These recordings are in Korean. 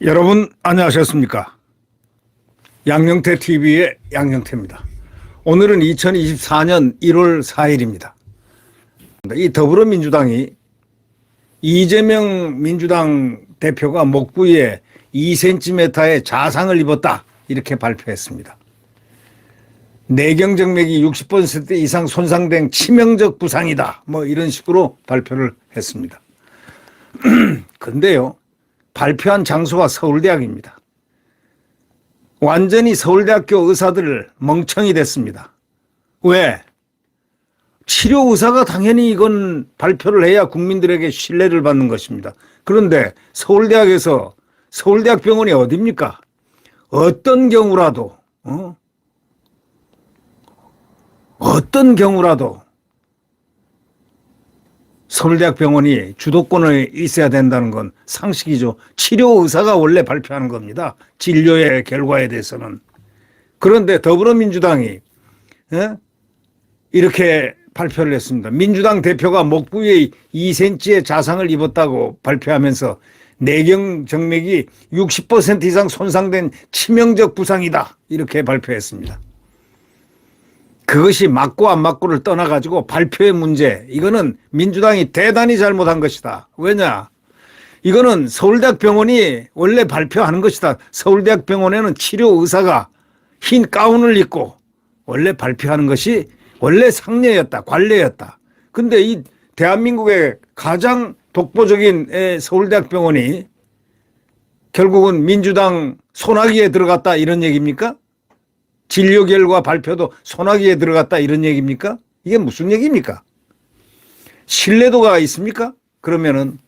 여러분 안녕하셨습니까? 양영태 TV의 양영태입니다. 오늘은 2024년 1월 4일입니다. 이 더불어민주당이 이재명 민주당 대표가 목 부위에 2cm의 자상을 입었다 이렇게 발표했습니다. 내경정맥이 60% 이상 손상된 치명적 부상이다 뭐 이런 식으로 발표를 했습니다. 근데요, 발표한 장소가 서울대학입니다. 완전히 서울대학교 의사들 멍청이 됐습니다. 왜? 치료 의사가 당연히 이건 발표를 해야 국민들에게 신뢰를 받는 것입니다. 그런데 서울대학에서 서울대학병원이 어디입니까? 어떤 경우라도 서울대학병원이 주도권에 있어야 된다는 건 상식이죠. 치료 의사가 원래 발표하는 겁니다. 진료의 결과에 대해서는. 그런데 더불어민주당이 이렇게 발표를 했습니다. 민주당 대표가 목 부위에 2cm의 자상을 입었다고 발표하면서 내경정맥이 60% 이상 손상된 치명적 부상이다 이렇게 발표했습니다. 그것이 맞고 안 맞고를 떠나가지고 발표의 문제, 이거는 민주당이 대단히 잘못한 것이다. 왜냐? 이거는 서울대학병원이 원래 발표하는 것이다. 서울대학병원에는 치료 의사가 흰 가운을 입고 원래 발표하는 것이 원래 상례였다, 관례였다. 근데 이 대한민국의 가장 독보적인 서울대학병원이 결국은 민주당 손아귀에 들어갔다 이런 얘기입니까? 진료 결과 발표도 손아귀에 들어갔다 이런 얘기입니까? 이게 무슨 얘기입니까? 신뢰도가 있습니까? 그러면은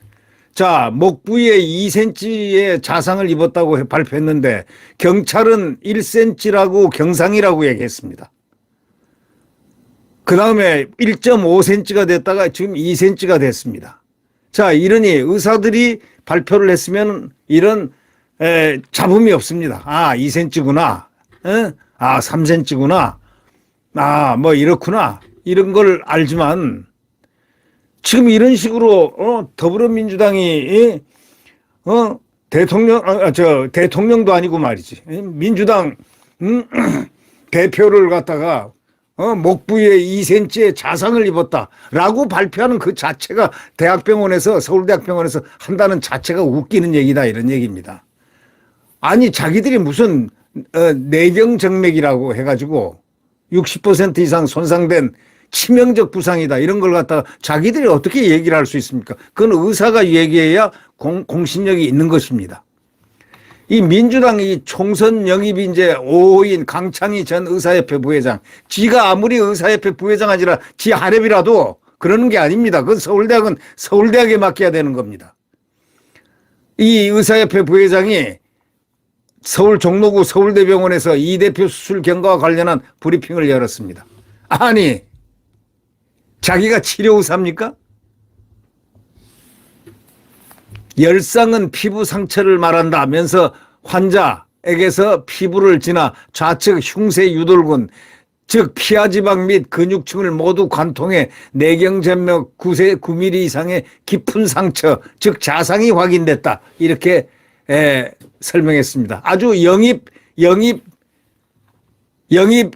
자, 목 부위에 2cm의 자상을 입었다고 발표했는데 경찰은 1cm라고 경상이라고 얘기했습니다. 그 다음에 1.5cm가 됐다가 지금 2cm가 됐습니다. 자, 이러니 의사들이 발표를 했으면 이런 잡음이 없습니다. 아, 2cm구나. 3cm구나. 뭐 이렇구나. 이런 걸 알지만 지금 이런 식으로 더불어민주당이 대통령도 아니고 말이지. 민주당 대표를 갖다가 목 부위에 2cm의 자상을 입었다라고 발표하는 그 자체가 대학병원에서 서울대학병원에서 한다는 자체가 웃기는 얘기다 이런 얘기입니다. 아니 자기들이 무슨 내경정맥이라고 해가지고 60% 이상 손상된 치명적 부상이다 이런 걸 갖다가 자기들이 어떻게 얘기를 할 수 있습니까? 그건 의사가 얘기해야 공신력이 있는 것입니다. 이 민주당 이 총선 영입인재 5호인 강창희 전 의사협회 부회장, 지가 아무리 의사협회 부회장 아니라 지 하랩이라도 그러는 게 아닙니다. 그건 서울대학은 서울대학에 맡겨야 되는 겁니다. 이 의사협회 부회장이 서울 종로구 서울대병원에서 이 대표 수술 경과와 관련한 브리핑을 열었습니다. 아니, 자기가 치료 의사입니까? 열상은 피부 상처를 말한다면서 환자에게서 피부를 지나 좌측 흉쇄 유돌근, 즉 피하지방 및 근육층을 모두 관통해 내경정맥 9mm 이상의 깊은 상처, 즉 자상이 확인됐다. 이렇게 설명했습니다. 아주 영입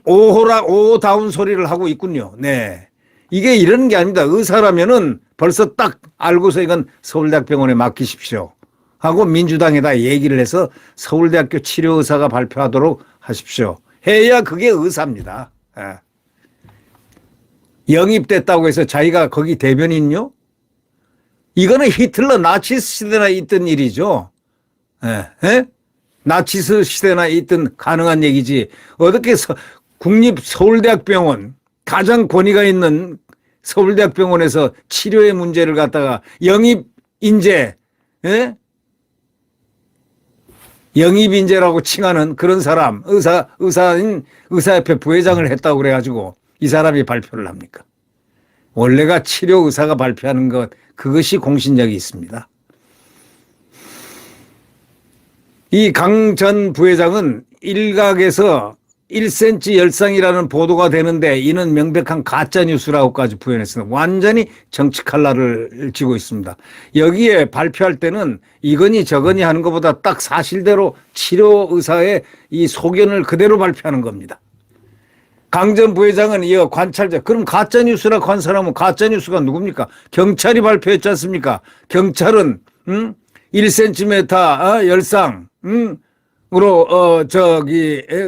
5호다운 소리를 하고 있군요. 네. 이게 이런 게 아닙니다. 의사라면은 벌써 딱 알고서 이건 서울대학병원에 맡기십시오 하고 민주당에다 얘기를 해서 서울대학교 치료의사가 발표하도록 하십시오. 해야 그게 의사입니다. 영입됐다고 해서 자기가 거기 대변인요? 이거는 히틀러 나치스 시대나 있던 일이죠. 나치스 시대나 있던 가능한 얘기지. 어떻게 국립 서울대학병원 가장 권위가 있는 서울대학병원에서 치료의 문제를 갖다가 영입인재, 영입인재라고 칭하는 그런 사람, 의사협회 부회장을 했다고 그래가지고 이 사람이 발표를 합니까? 원래가 치료 의사가 발표하는 것, 그것이 공신력이 있습니다. 이 강 전 부회장은 일각에서 1cm 열상이라는 보도가 되는데 이는 명백한 가짜뉴스라고까지 부연했습니다. 완전히 정치 칼날을 쥐고 있습니다. 여기에 발표할 때는 이거니 저거니 하는 것보다 딱 사실대로 치료 의사의 이 소견을 그대로 발표하는 겁니다. 강 전 부회장은 이어 관찰자, 그럼 가짜뉴스라 관찰하면 가짜뉴스가 누굽니까? 경찰이 발표했지 않습니까? 경찰은 1cm 열상 으로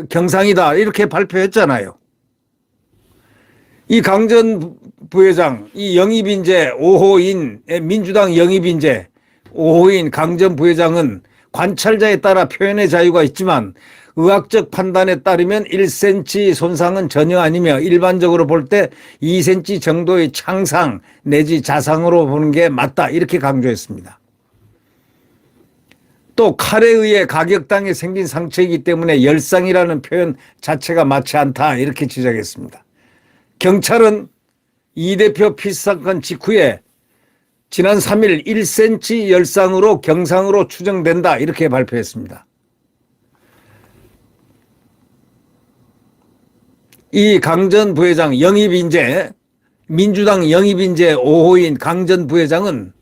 경상이다 이렇게 발표했잖아요. 이 강 전 부회장, 이 영입인재 5호인 민주당 영입인재 5호인 강 전 부회장은 관찰자에 따라 표현의 자유가 있지만 의학적 판단에 따르면 1cm 손상은 전혀 아니며 일반적으로 볼 때 2cm 정도의 창상 내지 자상으로 보는 게 맞다 이렇게 강조했습니다. 또 칼에 의해 가격당에 생긴 상처이기 때문에 열상이라는 표현 자체가 맞지 않다 이렇게 지적했습니다. 경찰은 이 대표 피살건 직후에 지난 3일 1cm 열상으로 경상으로 추정된다 이렇게 발표했습니다. 이 강 전 부회장 영입인재, 민주당 영입인재 5호인 강 전 부회장은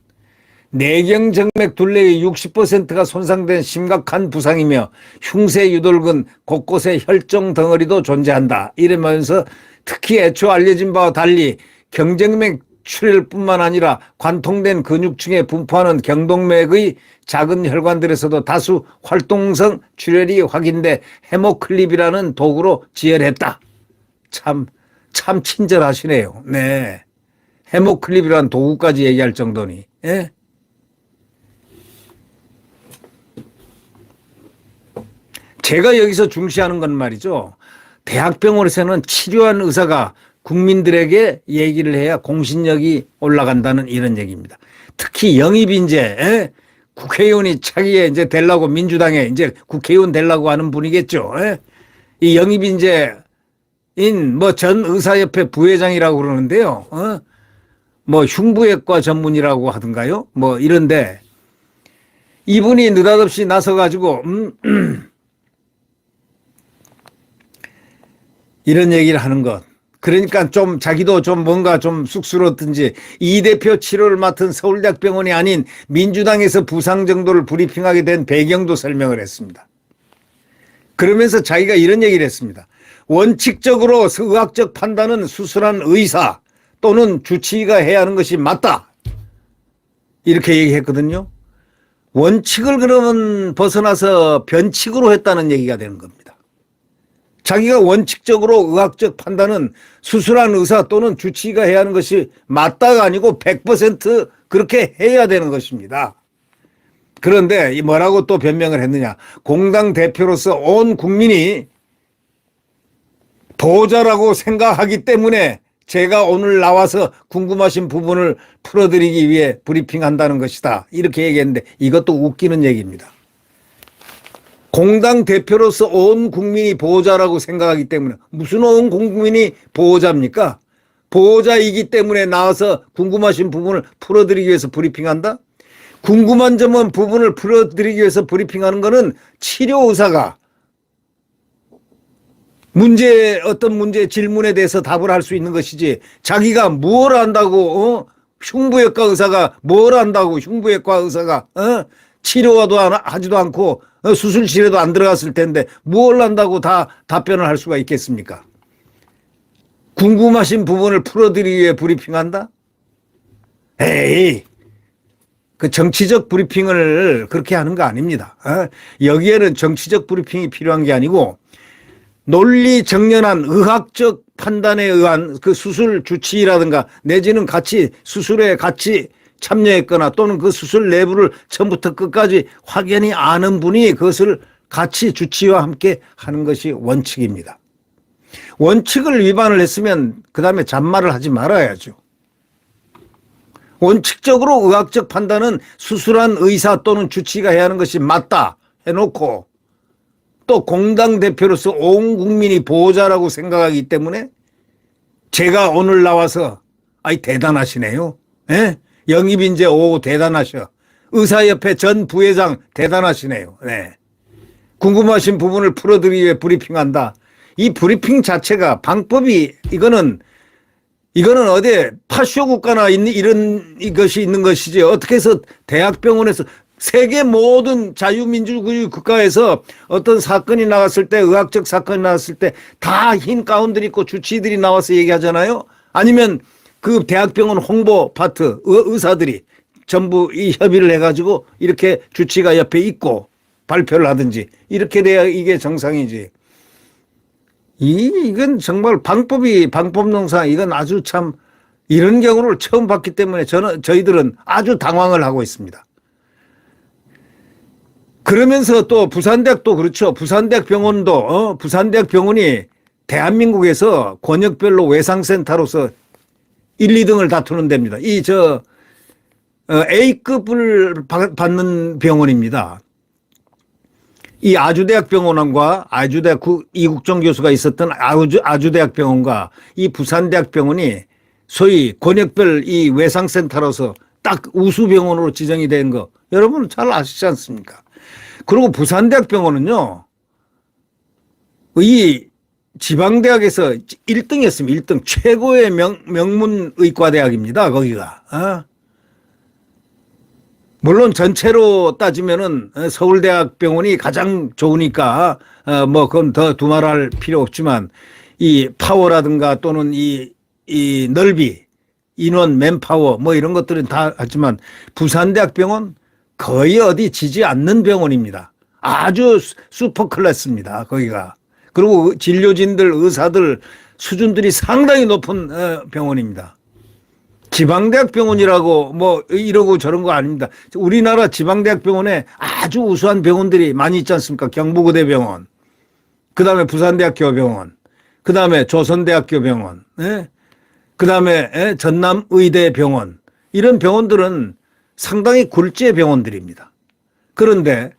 내경정맥 둘레의 60%가 손상된 심각한 부상이며 흉쇄 유돌근 곳곳에 혈종 덩어리도 존재한다. 이러면서 특히 애초 알려진 바와 달리 경정맥 출혈뿐만 아니라 관통된 근육층에 분포하는 경동맥의 작은 혈관들에서도 다수 활동성 출혈이 확인돼 헤모클립이라는 도구로 지혈했다. 참 친절하시네요. 네. 헤모클립이라는 도구까지 얘기할 정도니. 예? 제가 여기서 중시하는 건 말이죠. 대학병원에서는 치료한 의사가 국민들에게 얘기를 해야 공신력이 올라간다는 이런 얘기입니다. 특히 영입인재, 국회의원이 차기에 이제 되려고 민주당에 이제 국회의원 되려고 하는 분이겠죠. 이 영입인재인 뭐 전 의사협회 부회장이라고 그러는데요. 뭐 흉부외과 전문이라고 하던가요? 뭐 이런데 이분이 느닷없이 나서가지고 이런 얘기를 하는 것. 그러니까 좀 자기도 좀 뭔가 좀 쑥스러웠든지 이 대표 치료를 맡은 서울대학병원이 아닌 민주당에서 부상 정도를 브리핑하게 된 배경도 설명을 했습니다. 그러면서 자기가 이런 얘기를 했습니다. 원칙적으로 의학적 판단은 수술한 의사 또는 주치의가 해야 하는 것이 맞다. 이렇게 얘기했거든요. 원칙을 그러면 벗어나서 변칙으로 했다는 얘기가 되는 겁니다. 자기가 원칙적으로 의학적 판단은 수술한 의사 또는 주치의가 해야 하는 것이 맞다가 아니고 100% 그렇게 해야 되는 것입니다. 그런데 뭐라고 또 변명을 했느냐. 공당 대표로서 온 국민이 보호자라고 생각하기 때문에 제가 오늘 나와서 궁금하신 부분을 풀어드리기 위해 브리핑한다는 것이다. 이렇게 얘기했는데 이것도 웃기는 얘기입니다. 공당 대표로서 온 국민이 보호자라고 생각하기 때문에 무슨 온 국민이 보호자입니까? 보호자이기 때문에 나와서 궁금하신 부분을 풀어드리기 위해서 브리핑한다? 궁금한 점은 부분을 풀어드리기 위해서 브리핑하는 것은 치료 의사가 어떤 문제 질문에 대해서 답을 할 수 있는 것이지 자기가 뭘 안다고 흉부외과 의사가 뭘 안다고 흉부외과 의사가 치료도 하지도 않고 수술실에도 안 들어갔을 텐데 뭘 안다고 다 답변을 할 수가 있겠습니까? 궁금하신 부분을 풀어드리기 위해 브리핑한다? 에이, 그 정치적 브리핑을 그렇게 하는 거 아닙니다. 여기에는 정치적 브리핑이 필요한 게 아니고 논리 정연한 의학적 판단에 의한 그 수술 주치의라든가 내지는 같이 수술에 같이 참여했거나 또는 그 수술 내부를 처음부터 끝까지 확연히 아는 분이 그것을 같이 주치의와 함께 하는 것이 원칙입니다. 원칙을 위반을 했으면 그 다음에 잔말을 하지 말아야죠. 원칙적으로 의학적 판단은 수술한 의사 또는 주치의가 해야 하는 것이 맞다 해놓고 또 공당 대표로서 온 국민이 보호자라고 생각하기 때문에 제가 오늘 나와서 대단하시네요. 예? 영입인재 5호 대단하셔. 의사협회 전 부회장 대단하시네요. 네. 궁금하신 부분을 풀어드리기 위해 브리핑한다. 이 브리핑 자체가 방법이 이거는 어디 파쇼 국가나 이런 것이 있는 것이지 어떻게 해서 대학병원에서 세계 모든 자유민주주의 국가에서 어떤 사건이 나왔을 때 의학적 사건이 나왔을 때 다 흰 가운들 입고 주치의들이 나와서 얘기하잖아요. 아니면 그 대학병원 홍보 파트 의사들이 전부 이 협의를 해가지고 이렇게 주치의가 옆에 있고 발표를 하든지 이렇게 돼야 이게 정상이지. 이건 정말 방법론상 이건 아주 참 이런 경우를 처음 봤기 때문에 저희들은 아주 당황을 하고 있습니다. 그러면서 또 부산대학도 그렇죠. 부산대학 병원이 대한민국에서 권역별로 외상센터로서 1, 2등을 다투는 데입니다. A급을 받는 병원입니다. 이 아주대학병원과 아주대학 이국정 교수가 있었던 아주대학병원과 이 부산대학병원이 소위 권역별 이 외상센터로서 딱 우수병원으로 지정이 된 거 여러분 잘 아시지 않습니까? 그리고 부산대학병원은요, 이 지방대학에서 1등이었습니다. 1등 최고의 명문의과대학입니다. 거기가. 물론 전체로 따지면은 서울대학병원이 가장 좋으니까 뭐 그건 더 두말할 필요 없지만 이 파워라든가 또는 이 넓이, 인원, 맨파워 뭐 이런 것들은 다 하지만 부산대학병원 거의 어디 지지 않는 병원입니다. 아주 슈퍼 클래스입니다. 거기가. 그리고 진료진들, 의사들 수준들이 상당히 높은 병원입니다. 지방대학병원이라고 뭐 이러고 저런 거 아닙니다. 우리나라 지방대학병원에 아주 우수한 병원들이 많이 있지 않습니까? 경북의대병원, 그 다음에 부산대학교병원, 그 다음에 조선대학교병원, 그 다음에 전남의대병원 이런 병원들은 상당히 굴지의 병원들입니다. 그런데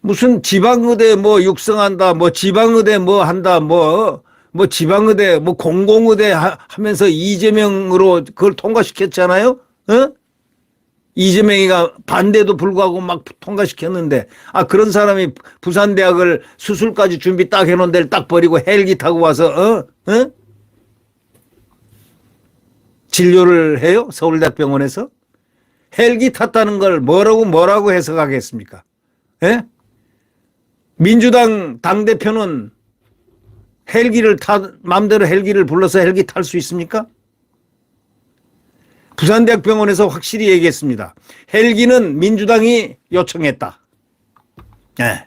무슨 지방의대 뭐 육성한다, 뭐 지방의대 뭐 한다, 뭐 지방의대, 뭐 공공의대 하면서 이재명으로 그걸 통과시켰잖아요? 이재명이가 반대도 불구하고 막 통과시켰는데, 그런 사람이 부산대학을 수술까지 준비 딱 해놓은 데를 딱 버리고 헬기 타고 와서, 진료를 해요? 서울대학병원에서? 헬기 탔다는 걸 뭐라고 해석하겠습니까? 예? 민주당 당대표는 마음대로 헬기를 불러서 헬기 탈 수 있습니까? 부산대학병원에서 확실히 얘기했습니다. 헬기는 민주당이 요청했다. 예.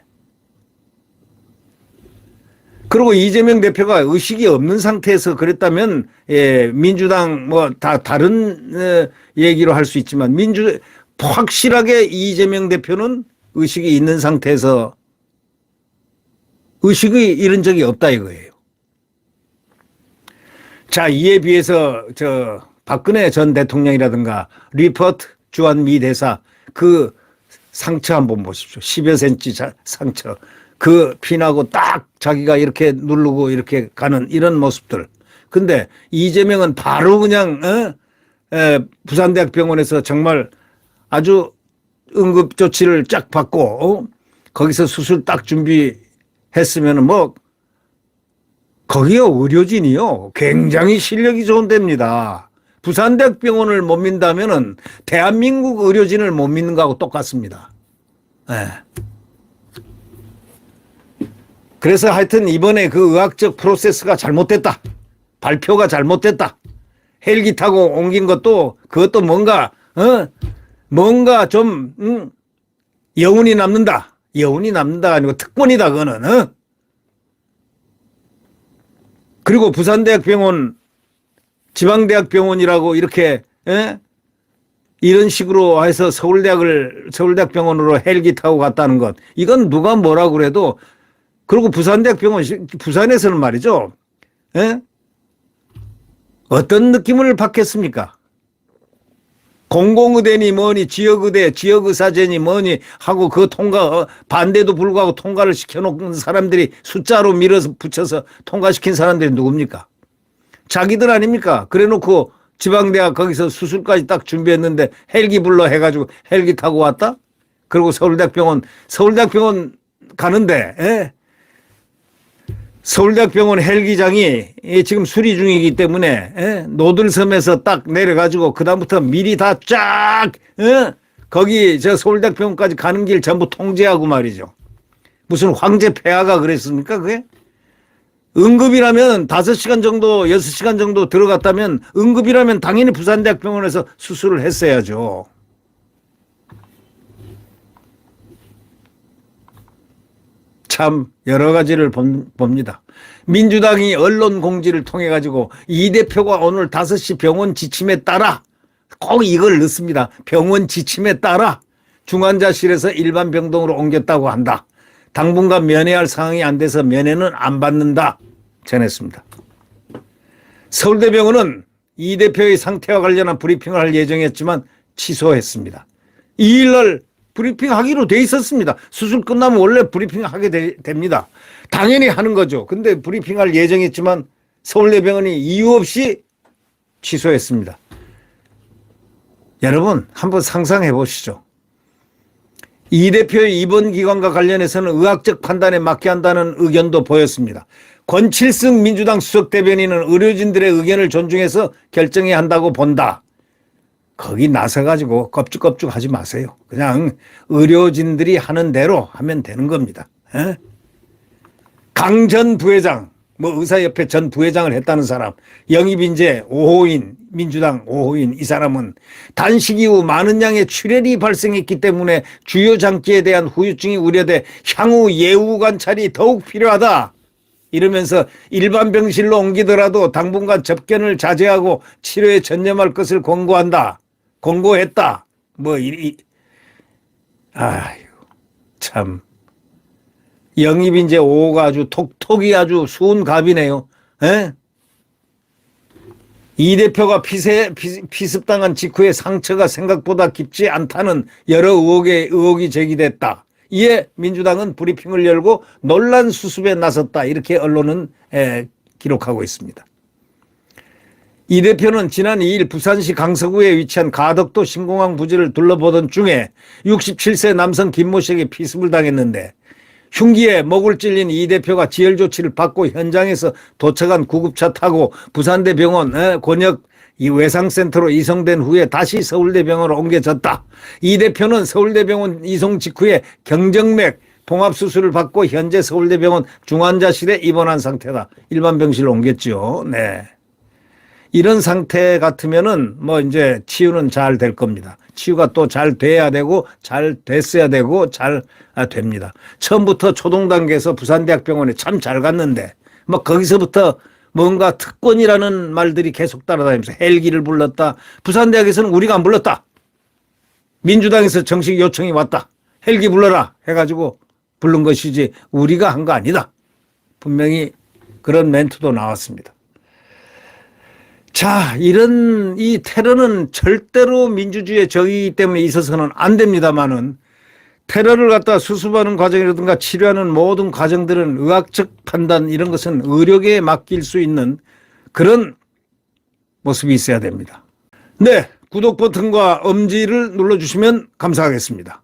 그리고 이재명 대표가 의식이 없는 상태에서 그랬다면, 민주당 다른 얘기로 할 수 있지만, 확실하게 이재명 대표는 의식이 있는 상태에서 의식이 이런 적이 없다 이거예요. 자, 이에 비해서 박근혜 전 대통령이라든가 리포트 주한미 대사 그 상처 한번 보십시오. 10여 센치 상처. 그 피나고 딱 자기가 이렇게 누르고 이렇게 가는 이런 모습들. 근데 이재명은 바로 그냥 부산대학병원에서 정말 아주 응급조치를 쫙 받고 거기서 수술 딱 준비했으면 거기가 의료진이요 굉장히 실력이 좋은 데입니다. 부산대학병원을 못 믿다면은 대한민국 의료진을 못 믿는 거하고 똑같습니다. 네. 그래서 하여튼 이번에 그 의학적 프로세스가 잘못됐다. 발표가 잘못됐다. 헬기 타고 옮긴 것도 그것도 뭔가 좀 여운이 남는다. 여운이 남는다가 아니고 특권이다 그거는. 그리고 부산대학병원 지방대학병원이라고 이렇게 이런 식으로 해서 서울대학병원으로 헬기 타고 갔다는 것 이건 누가 뭐라고 그래도 그리고 부산대학병원 부산에서는 말이죠. 어떤 느낌을 받겠습니까? 공공의대니 뭐니 지역의대 지역의사제니 뭐니 하고 그 반대도 불구하고 통과를 시켜놓은 사람들이 숫자로 밀어서 붙여서 통과시킨 사람들이 누굽니까? 자기들 아닙니까? 그래놓고 지방대학 거기서 수술까지 딱 준비했는데 헬기 불러 해가지고 헬기 타고 왔다? 그리고 서울대학병원 가는데 서울대학병원 헬기장이 지금 수리 중이기 때문에 노들섬에서 딱 내려가지고 그다음부터 미리 다 쫙 거기 저 서울대학병원까지 가는 길 전부 통제하고 말이죠. 무슨 황제 폐하가 그랬습니까 그게? 응급이라면 5시간 정도 6시간 정도 들어갔다면 응급이라면 당연히 부산대학병원에서 수술을 했어야죠. 참 여러 가지를 봅니다. 민주당이 언론 공지를 통해 가지고 이 대표가 오늘 5시 병원 지침에 따라 꼭 이걸 넣습니다. 병원 지침에 따라 중환자실에서 일반 병동으로 옮겼다고 한다. 당분간 면회할 상황이 안 돼서 면회는 안 받는다 전했습니다. 서울대병원은 이 대표의 상태와 관련한 브리핑을 할 예정이었지만 취소했습니다. 2일날 브리핑하기로 돼 있었습니다. 수술 끝나면 원래 브리핑하게 됩니다. 당연히 하는 거죠. 근데 브리핑할 예정이었지만 서울대병원이 이유 없이 취소했습니다. 여러분 한번 상상해 보시죠. 이 대표의 입원 기관과 관련해서는 의학적 판단에 맡게 한다는 의견도 보였습니다. 권칠승 민주당 수석대변인은 의료진들의 의견을 존중해서 결정해야 한다고 본다. 거기 나서가지고 껍죽껍죽 하지 마세요. 그냥 의료진들이 하는 대로 하면 되는 겁니다. 강 전 부회장, 의사협회 전 부회장을 했다는 사람, 영입인재 5호인, 민주당 5호인 이 사람은 단식 이후 많은 양의 출혈이 발생했기 때문에 주요 장기에 대한 후유증이 우려돼 향후 예후 관찰이 더욱 필요하다. 이러면서 일반 병실로 옮기더라도 당분간 접견을 자제하고 치료에 전념할 것을 권고했다. 아유, 참. 영입인재 5호가 아주 톡톡이 아주 수은 갑이네요. 이 대표가 피습당한 직후에 상처가 생각보다 깊지 않다는 여러 의혹이 제기됐다. 이에 민주당은 브리핑을 열고 논란 수습에 나섰다. 이렇게 언론은 기록하고 있습니다. 이 대표는 지난 2일 부산시 강서구에 위치한 가덕도 신공항 부지를 둘러보던 중에 67세 남성 김모 씨에게 피습을 당했는데 흉기에 목을 찔린 이 대표가 지혈 조치를 받고 현장에서 도착한 구급차 타고 부산대병원 권역 이 외상센터로 이송된 후에 다시 서울대병원으로 옮겨졌다. 이 대표는 서울대병원 이송 직후에 경정맥 봉합수술을 받고 현재 서울대병원 중환자실에 입원한 상태다. 일반 병실로 옮겼죠. 네. 이런 상태 같으면은 이제 치유는 잘 될 겁니다. 치유가 또 잘 돼야 되고 잘 됐어야 되고 잘 됩니다. 처음부터 초동 단계에서 부산대학병원에 참 잘 갔는데 거기서부터 뭔가 특권이라는 말들이 계속 따라다니면서 헬기를 불렀다. 부산대학에서는 우리가 안 불렀다. 민주당에서 정식 요청이 왔다. 헬기 불러라 해가지고 부른 것이지 우리가 한 거 아니다. 분명히 그런 멘트도 나왔습니다. 자, 이 테러는 절대로 민주주의의 적이기 때문에 있어서는 안 됩니다만은 테러를 갖다 수습하는 과정이라든가 치료하는 모든 과정들은 의학적 판단 이런 것은 의료계에 맡길 수 있는 그런 모습이 있어야 됩니다. 네, 구독 버튼과 엄지를 눌러주시면 감사하겠습니다.